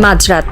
মাঝরাত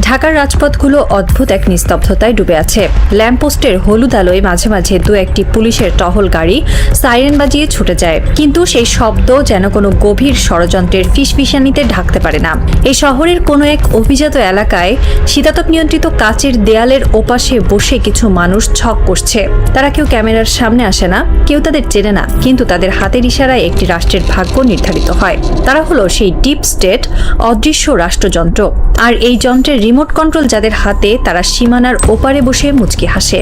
ঢাকার রাজপথগুলো অদ্ভুত এক নিস্তব্ধতায় ডুবে আছে। ল্যাম্পপোস্টের হলুদ আলোয় মাঝে মাঝে দু একটি পুলিশের টহল গাড়ি সাইরেন বাজিয়ে ছুটে যায়, কিন্তু সেই শব্দ যেন কোনো গভীর ষড়যন্ত্রের ফিসফিসানিতে ঢাকতে পারে না। এই শহরের কোনো এক অভিজাত এলাকায় শীতাতপ নিয়ন্ত্রিত কাচের দেয়ালের ওপাশে বসে কিছু মানুষ ছক কষছে। তারা কেউ ক্যামেরার সামনে আসে না, কেউ তাদের চেনে না, কিন্তু তাদের হাতের ইশারায় একটি রাষ্ট্রের ভাগ্য নির্ধারিত হয়। তারা হলো সেই ডিপ স্টেট, অদৃশ্য রাষ্ট্রযন্ত্র। আর এই যন্ত্রের রিমোট কন্ট্রোল যাদের হাতে, তারা সীমানার ওপারে বসে মুচকি হাসে।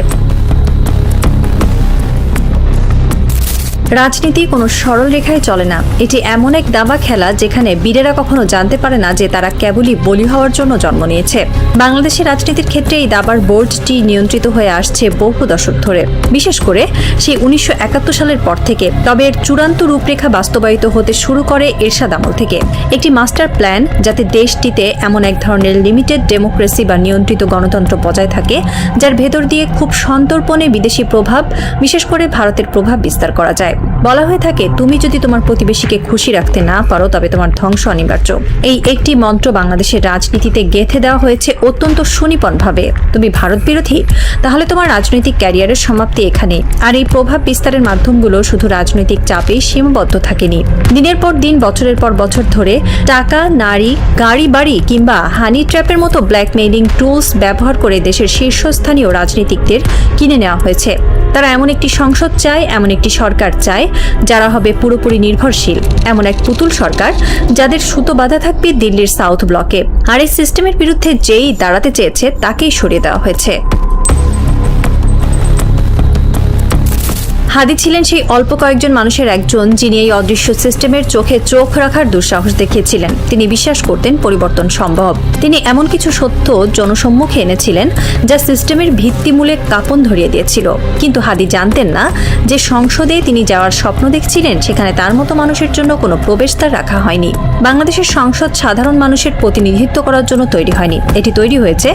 রাজনীতি কোনো সরল রেখায় চলে না। এটি এমন এক দাবা খেলা যেখানে বীরেরা কখনো জানতে পারে না যে তারা কেবলই বলি হওয়ার জন্য জন্ম নিয়েছে। বাংলাদেশের রাজনীতির ক্ষেত্রে এই দাবার বোর্ডটি নিয়ন্ত্রিত হয়ে আসছে বহু দশক ধরে, বিশেষ করে সেই 1971 সালের পর থেকে। তবে এর চূড়ান্ত রূপরেখা বাস্তবায়িত হতে শুরু করে এরশাদ আমল থেকে। একটি মাস্টার প্ল্যান যাতে দেশটিতে এমন এক ধরনের লিমিটেড ডেমোক্রেসি বা নিয়ন্ত্রিত গণতন্ত্র বজায় থাকে, যার ভেতর দিয়ে খুব সন্তর্পণে বিদেশি প্রভাব, বিশেষ করে ভারতের প্রভাব বিস্তার করা যায়। বলা হয়ে থাকে, তুমি যদি তোমার প্রতিবেশীকে খুশি রাখতে না পারো তবে তোমার ধ্বংস অনিবার্য। এই একটি মন্ত্র বাংলাদেশের রাজনীতিতে গেঁথে দেওয়া হয়েছে অত্যন্ত সুনিপুণভাবে। তুমি ভারত বিরোধী, তাহলে তোমার রাজনৈতিক ক্যারিয়ারের সমাপ্তি এখানে। আর এই প্রভাব বিস্তারের মাধ্যমগুলো শুধু রাজনৈতিক চাপেই সীমাবদ্ধ থাকেনি। দিনের পর দিন, বছরের পর বছর ধরে টাকা, নারী, গাড়ি বাড়ি কিংবা হানি ট্র্যাপের মতো ব্ল্যাকমেইলিং টুলস ব্যবহার করে দেশের শীর্ষস্থানীয় রাজনীতিকদের কিনে নেওয়া হয়েছে। তারা এমন একটি সংসদ চায়, এমন একটি সরকার চায় যারা হবে পুরোপুরি নির্ভরশীল, এমন এক পুতুল সরকার যাদের সুতো বাঁধা থাকবে দিল্লির সাউথ ব্লকে। আর এই সিস্টেমের বিরুদ্ধে যেই দাঁড়াতে চেয়েছে তাকেই সরিয়ে দেওয়া হয়েছে। হাদি ছিলেন সেই অল্প কয়েকজন মানুষের একজন যিনি এই অদৃশ্য সিস্টেমের চোখে চোখ রাখার দুঃসাহস দেখিয়েছিলেন। তিনি বিশ্বাস করতেন পরিবর্তন সম্ভব। তিনি এমন কিছু সত্য জনসম্মুখে এনেছিলেন যা সিস্টেমের ভিত্তিমূলে কাঁপন ধরিয়ে দিয়েছিল। কিন্তু হাদি জানতেন না যে সংসদে তিনি যাওয়ার স্বপ্ন দেখছিলেন সেখানে তার মতো মানুষের জন্য কোনো প্রবেশদ্বার রাখা হয়নি। বাংলাদেশের সংসদ সাধারণ মানুষের প্রতিনিধিত্ব করার জন্য তৈরি হয়নি, এটি তৈরি হয়েছে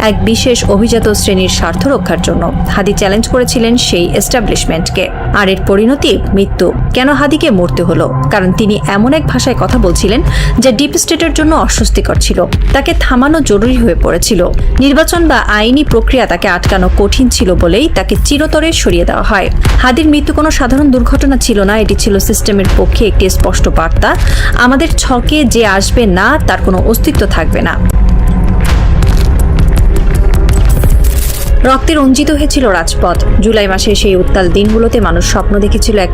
এক বিশেষ অভিজাত শ্রেণীর স্বার্থ রক্ষার জন্য। হাদি চ্যালেঞ্জ করেছিলেন সেই এস্টাবলিশমেন্টকে। আর এর পরিণতি মৃত্যু। কেন হাদিকে মরতে হলো? কারণ তিনি এমন এক ভাষায় কথা বলছিলেন যা ডিপ স্টেটের জন্য অস্বস্তিকর ছিল। তাকে থামানো জরুরি হয়ে পড়েছিল। নির্বাচন বা আইনি প্রক্রিয়া তাকে আটকানো কঠিন ছিল বলেই তাকে চিরতরে সরিয়ে দেওয়া হয়। হাদির মৃত্যু কোনো সাধারণ দুর্ঘটনা ছিল না, এটি ছিল সিস্টেমের পক্ষে একটি স্পষ্ট বার্তা। আমাদের ছকে যে আসবে না তার কোনো অস্তিত্ব থাকবে না। রক্তে রঞ্জিত হয়েছিল রাজপথ। জুলাই মাসে সেই উত্তাল দিনগুলোতে মানুষ স্বপ্ন দেখেছিল এক